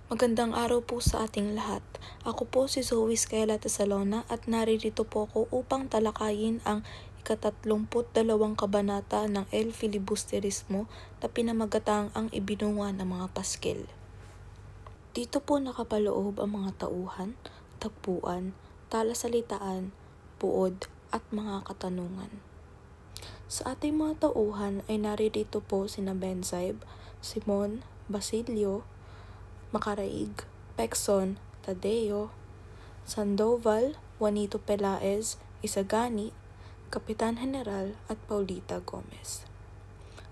Magandang araw po sa ating lahat. Ako po si Zoe Scaela Tesalona at naririto po ako upang talakayin ang ika-32 kabanata ng El Filibusterismo na pinamagatang ang ibinunga ng mga paskel. Dito po nakapaloob ang mga tauhan, tagpuan, talasalitaan, buod at mga katanungan. Sa ating mga tauhan ay naririto po sina Benzaib, Simon, Basilio, Macaraig, Pecson, Tadeo, Sandoval, Juanito Pelaez, Isagani, Kapitan General at Paulita Gomez.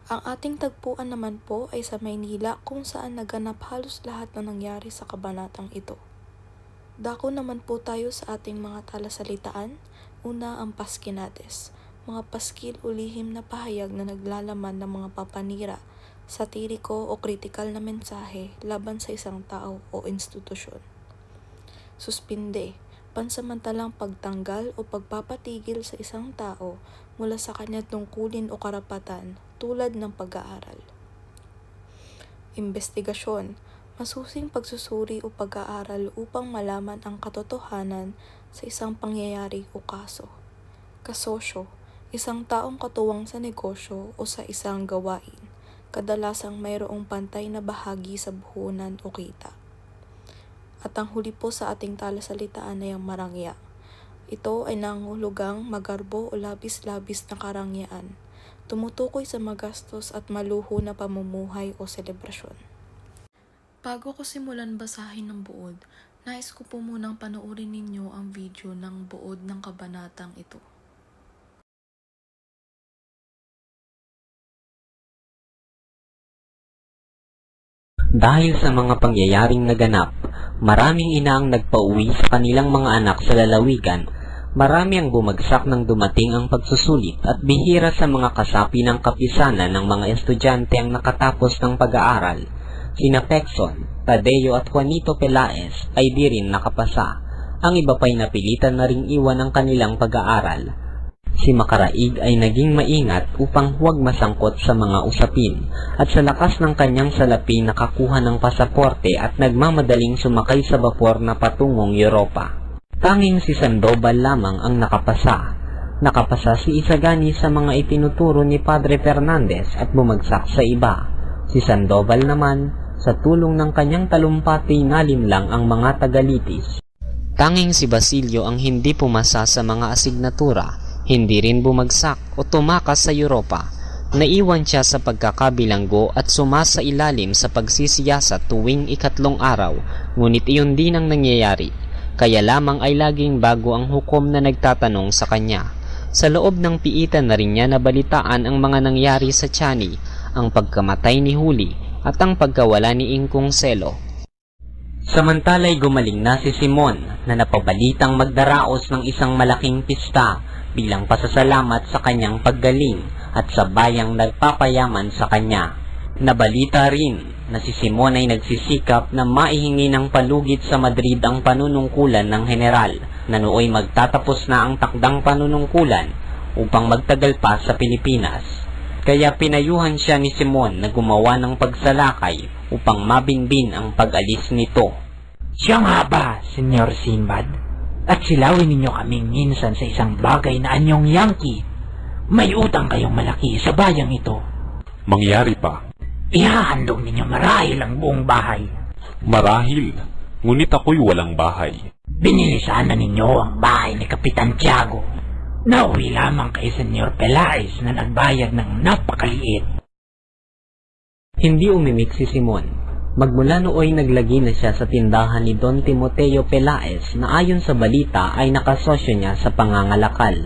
Ang ating tagpuan naman po ay sa Maynila kung saan naganap halos lahat na nangyari sa kabanatang ito. Dako naman po tayo sa ating mga talasalitaan. Una ang Pasquinades, mga paskil o lihim na pahayag na naglalaman ng mga papanira, satiriko o kritikal na mensahe laban sa isang tao o institusyon. Suspinde, pansamantalang pagtanggal o pagpapatigil sa isang tao mula sa kanyang tungkulin o karapatan tulad ng pag-aaral. Investigasyon, masusing pagsusuri o pag-aaral upang malaman ang katotohanan sa isang pangyayari o kaso. Kasosyo, isang taong katuwang sa negosyo o sa isang gawain. Kadalasang mayroong pantay na bahagi sa puhunan o kita. At ang huli po sa ating talasalitaan ay ang marangya. Ito ay nangulugang magarbo o labis-labis na karangyaan, tumutukoy sa magastos at maluho na pamumuhay o selebrasyon. Bago ko simulan basahin ng buod, nais ko po munang panoorin ninyo ang video ng buod ng kabanatang ito. Dahil sa mga pangyayaring naganap, maraming ina ang nagpauwi sa kanilang mga anak sa lalawigan, marami ang bumagsak nang dumating ang pagsusulit at bihira sa mga kasapi ng kapisanan ng mga estudyante ang nakatapos ng pag-aaral. Sina Pecson, Tadeo at Juanito Pelaez ay di rin nakapasa. Ang iba pa'y napilitan na ring iwan ang kanilang pag-aaral. Si Macaraig ay naging maingat upang huwag masangkot sa mga usapin at sa lakas ng kanyang salapi nakakuha ng pasaporte at nagmamadaling sumakay sa bapor na patungong Europa. Tanging si Sandoval lamang ang nakapasa. Nakapasa si Isagani sa mga itinuturo ni Padre Fernandez at bumagsak sa iba. Si Sandoval naman, sa tulong ng kanyang talumpati nalimlang ang mga tagalitis. Tanging si Basilio ang hindi pumasa sa mga asignatura. Hindi rin bumagsak o tumakas sa Europa. Naiwan siya sa pagkakabilanggo at sumasa ilalim sa pagsisiyasat tuwing ikatlong araw, ngunit iyon din ang nangyayari. Kaya lamang ay laging bago ang hukom na nagtatanong sa kanya. Sa loob ng piitan na rin niya nabalitaan ang mga nangyari sa Tiani, ang pagkamatay ni Huli at ang pagkawala ni Ingkong Selo. Samantala'y gumaling na si Simon na napabalitang magdaraos ng isang malaking pista bilang pasasalamat sa kanyang paggaling at sa bayang nagpapayaman sa kanya. Nabalita rin na si Simon ay nagsisikap na maihingi ng palugit sa Madrid ang panunungkulan ng general na nooy magtatapos na ang takdang panunungkulan upang magtagal pa sa Pilipinas. Kaya pinayuhan siya ni Simon na gumawa ng pagsalakay upang mabinbin ang pag-alis nito. Siya nga ba, Senyor Sinbad? At silawin ninyo kaming minsan sa isang bagay na anyong Yankee. May utang kayong malaki sa bayang ito. Mangyari pa. Ihahandog ninyo marahil ang buong bahay. Marahil, ngunit ako'y walang bahay. Binili sana ninyo ang bahay ni Kapitan Tiago. Nauwi lamang kay Senyor Pelaez na nagbayad ng napakaliit. Hindi umimik si Simon. Magmula nooy naglagi na siya sa tindahan ni Don Timoteo Pelaez na ayon sa balita ay nakasosyo niya sa pangangalakal.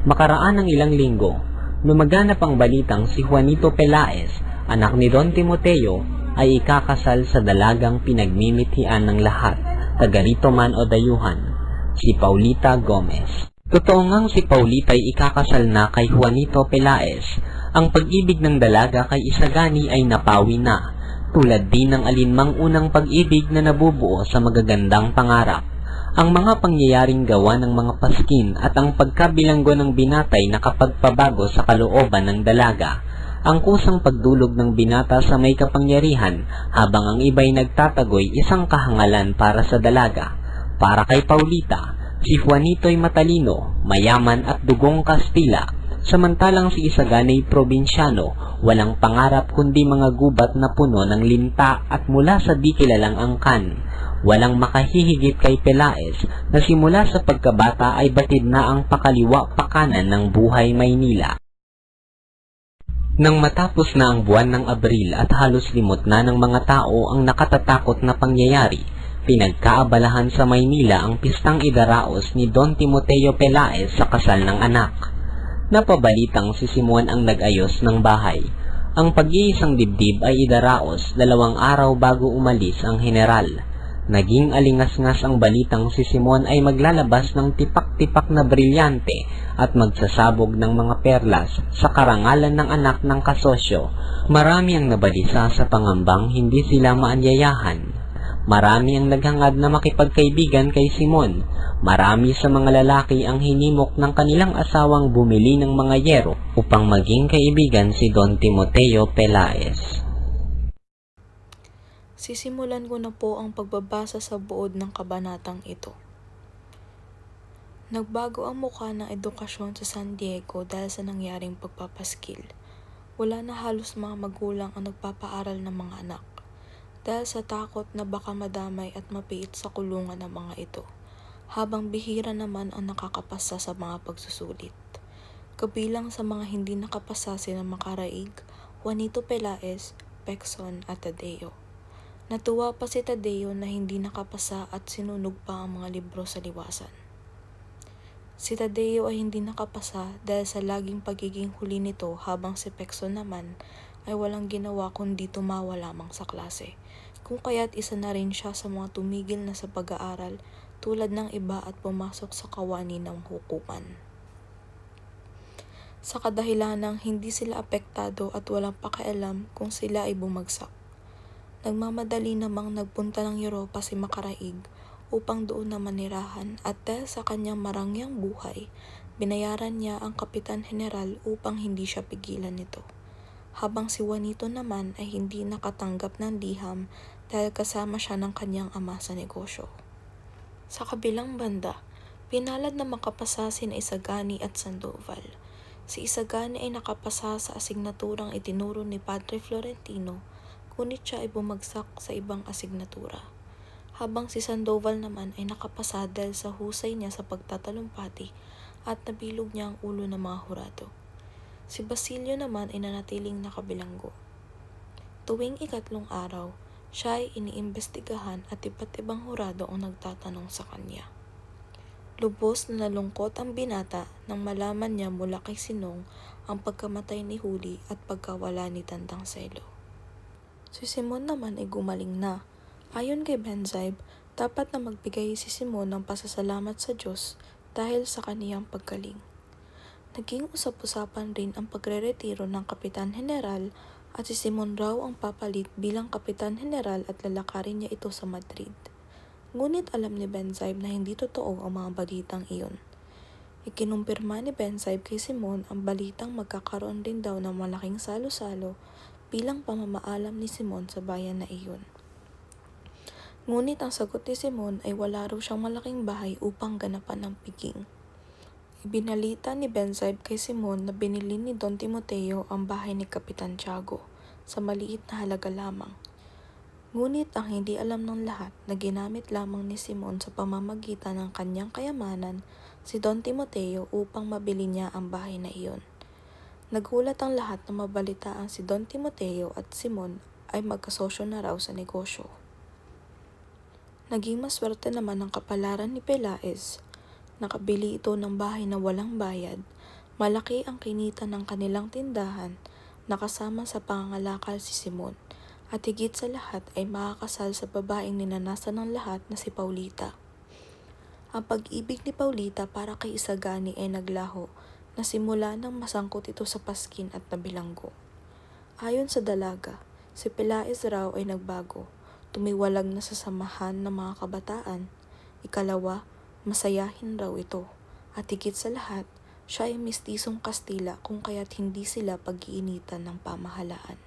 Makaraan ng ilang linggo, lumaganap ang balitang si Juanito Pelaez, anak ni Don Timoteo, ay ikakasal sa dalagang pinagmimithian ng lahat, taga rito man o dayuhan, si Paulita Gomez. Totoo ngang si Paulita ay ikakasal na kay Juanito Pelaez. Ang pag-ibig ng dalaga kay Isagani ay napawi na, tulad din ng alinmang unang pag-ibig na nabubuo sa magagandang pangarap. Ang mga pangyayaring gawa ng mga paskin at ang pagkabilanggo ng binatay na kapagpabago sa kalooban ng dalaga ang kusang pagdulog ng binata sa may kapangyarihan habang ang iba'y nagtatagoy isang kahangalan para sa dalaga. Para kay Paulita, si Juanito'y matalino, mayaman at dugong Kastila, samantalang si Isagana'y probinsyano, walang pangarap kundi mga gubat na puno ng linta at mula sa di kilalang angkan. Walang makahihigit kay Pelaez na simula sa pagkabata ay batid na ang pakaliwa pakanan ng buhay Maynila. Nang matapos na ang buwan ng Abril at halos limot na ng mga tao ang nakatatakot na pangyayari, pinagkaabalahan sa Maynila ang pistang idaraos ni Don Timoteo Pelaez sa kasal ng anak. Napabalitang si Simon ang nag-ayos ng bahay. Ang pag-iisang dibdib ay idaraos 2 araw bago umalis ang general. Naging alingas-ngas ang balitang si Simon ay maglalabas ng tipak-tipak na brilyante at magsasabog ng mga perlas sa karangalan ng anak ng kasosyo. Marami ang nabalisa sa pangambang hindi sila maanyayahan. Marami ang naghangad na makipagkaibigan kay Simon. Marami sa mga lalaki ang hinimok ng kanilang asawang bumili ng mga yero upang maging kaibigan si Don Timoteo Pelaez. Sisimulan ko na po ang pagbabasa sa buod ng kabanatang ito. Nagbago ang mukha ng edukasyon sa San Diego dahil sa nangyaring pagpapaskil. Wala na halos mga magulang ang nagpapaaral ng mga anak, dahil sa takot na baka madamay at mapiit sa kulungan ng mga ito, habang bihira naman ang nakakapasa sa mga pagsusulit. Kabilang sa mga hindi nakapasa sina Makaraig, Juanito Pelaez, Pecson at Tadeo. Natuwa pa si Tadeo na hindi nakapasa at sinunog pa ang mga libro sa liwasan. Si Tadeo ay hindi nakapasa dahil sa laging pagiging huli nito, habang si Pecson naman ay walang ginawa kundi tumawa lamang sa klase, kung kaya't isa na rin siya sa mga tumigil na sa pag-aaral tulad ng iba at pumasok sa kawani ng hukuman. Sa kadahilanang hindi sila apektado at walang pakialam kung sila ay bumagsak. Nagmamadali namang nagpunta ng Europa si Makaraig upang doon na manirahan, at dahil sa kanyang marangyang buhay, binayaran niya ang Kapitan General upang hindi siya pigilan nito. Habang si Juanito naman ay hindi nakatanggap ng liham dahil kasama siya ng kanyang ama sa negosyo. Sa kabilang banda, pinalad na makapasa sina Isagani at Sandoval. Si Isagani ay nakapasa sa asignaturang itinuro ni Padre Florentino, ngunit siya ay bumagsak sa ibang asignatura. Habang si Sandoval naman ay nakapasa dahil sa husay niya sa pagtatalumpati at nabilog niya ang ulo ng mga hurado. Si Basilio naman ay nanatiling nakabilanggo. Tuwing 3 araw, siya ay iniimbestigahan at iba't ibang hurado ang nagtatanong sa kanya. Lubos na nalungkot ang binata nang malaman niya mula kay Sinong ang pagkamatay ni Huli at pagkawala ni Tandang Selo. Si Simon naman ay gumaling na. Ayon kay Benzaib, dapat na magbigay si Simon ng pasasalamat sa Diyos dahil sa kaniyang paggaling. Naging usap-usapan rin ang pagre-retiro ng Kapitan General at si Simon raw ang papalit bilang Kapitan General at lalakarin niya ito sa Madrid. Ngunit alam ni Benzaib na hindi totoo ang mga balitang iyon. Ikinumpirma ni Benzaib kay Simon ang balitang magkakaroon din daw ng malaking salo-salo bilang pamamaalam ni Simon sa bayan na iyon. Ngunit ang sagot ni Simon ay wala raw siyang malaking bahay upang ganapan ng piging. Ibinalita ni Benzaib kay Simon na binili ni Don Timoteo ang bahay ni Kapitan Tiago sa maliit na halaga lamang. Ngunit ang hindi alam ng lahat na ginamit lamang ni Simon sa pamamagitan ng kanyang kayamanan si Don Timoteo upang mabili niya ang bahay na iyon. Nagulat ang lahat na mabalitaan si Don Timoteo at Simon ay magkasosyo na raw sa negosyo. Naging maswerte naman ang kapalaran ni Pelaez. Nakabili ito ng bahay na walang bayad. Malaki ang kinita ng kanilang tindahan, nakasama sa pangangalakal si Simon. At higit sa lahat ay makakasal sa babaeng ninanasan ng lahat na si Paulita. Ang pag-ibig ni Paulita para kay Isagani ay naglaho, na simula nang masangkot ito sa paskin at nabilanggo. Ayon sa dalaga, si Pelaez raw ay nagbago, tumiwalag na sa samahan ng mga kabataan. Ikalawa, masayahin raw ito, at higit sa lahat, Siya ay mistisong Kastila kung kaya't hindi sila pag-iinitan ng pamahalaan.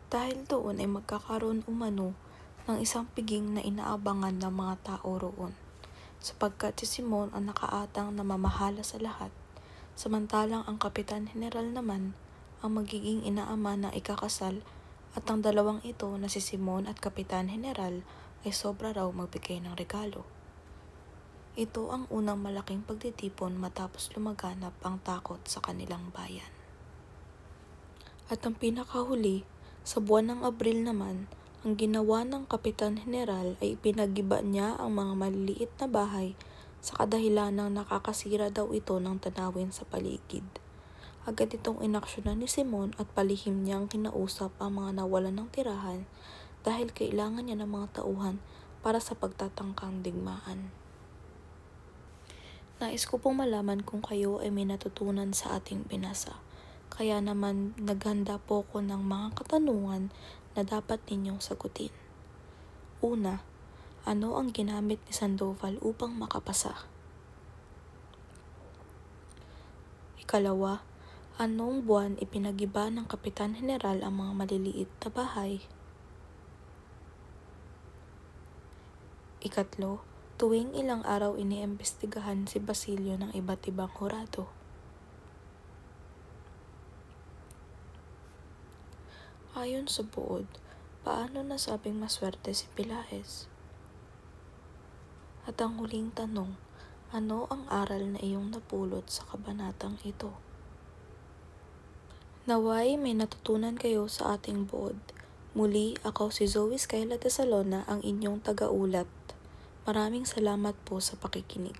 Dahil doon ay magkakaroon umano ng isang piging na inaabangan ng mga tao roon, sapagkat si Simon ang nakaatang na mamahala sa lahat, samantalang ang Kapitan General naman ang magiging inaama na ikakasal, at ang dalawang ito na si Simon at Kapitan General ay sobra raw magbigay ng regalo. Ito ang unang malaking pagtitipon matapos lumaganap ang takot sa kanilang bayan. At ang pinakahuli, sa buwan ng Abril naman, ang ginawa ng Kapitan General ay ipinagiba niya ang mga maliliit na bahay sa kadahilanang nakakasira daw ito ng tanawin sa paligid. Agad itong inaksyonan ni Simon at palihim niyang kinausap ang mga nawalan ng tirahan dahil kailangan niya ng mga tauhan para sa pagtatangkang digmaan. Nais ko pong malaman kung kayo ay may natutunan sa ating binasa. Kaya naman naghanda po ko ng mga katanungan na dapat ninyong sagutin. Una, ano ang ginamit ni Sandoval upang makapasa? Ikalawa, anong buwan ipinagiba ng Kapitan General ang mga maliliit na bahay? Ikatlo, tuwing ilang araw iniimbestigahan si Basilio ng iba't ibang hurado? Ayon sa buod, paano nasabing maswerte si Pilaes? At ang huling tanong, ano ang aral na iyong napulot sa kabanatang ito? Naway may natutunan kayo sa ating buod. Muli, ako si Zoe Skyla Tesalona, ang inyong tagaulat. Maraming salamat po sa pakikinig.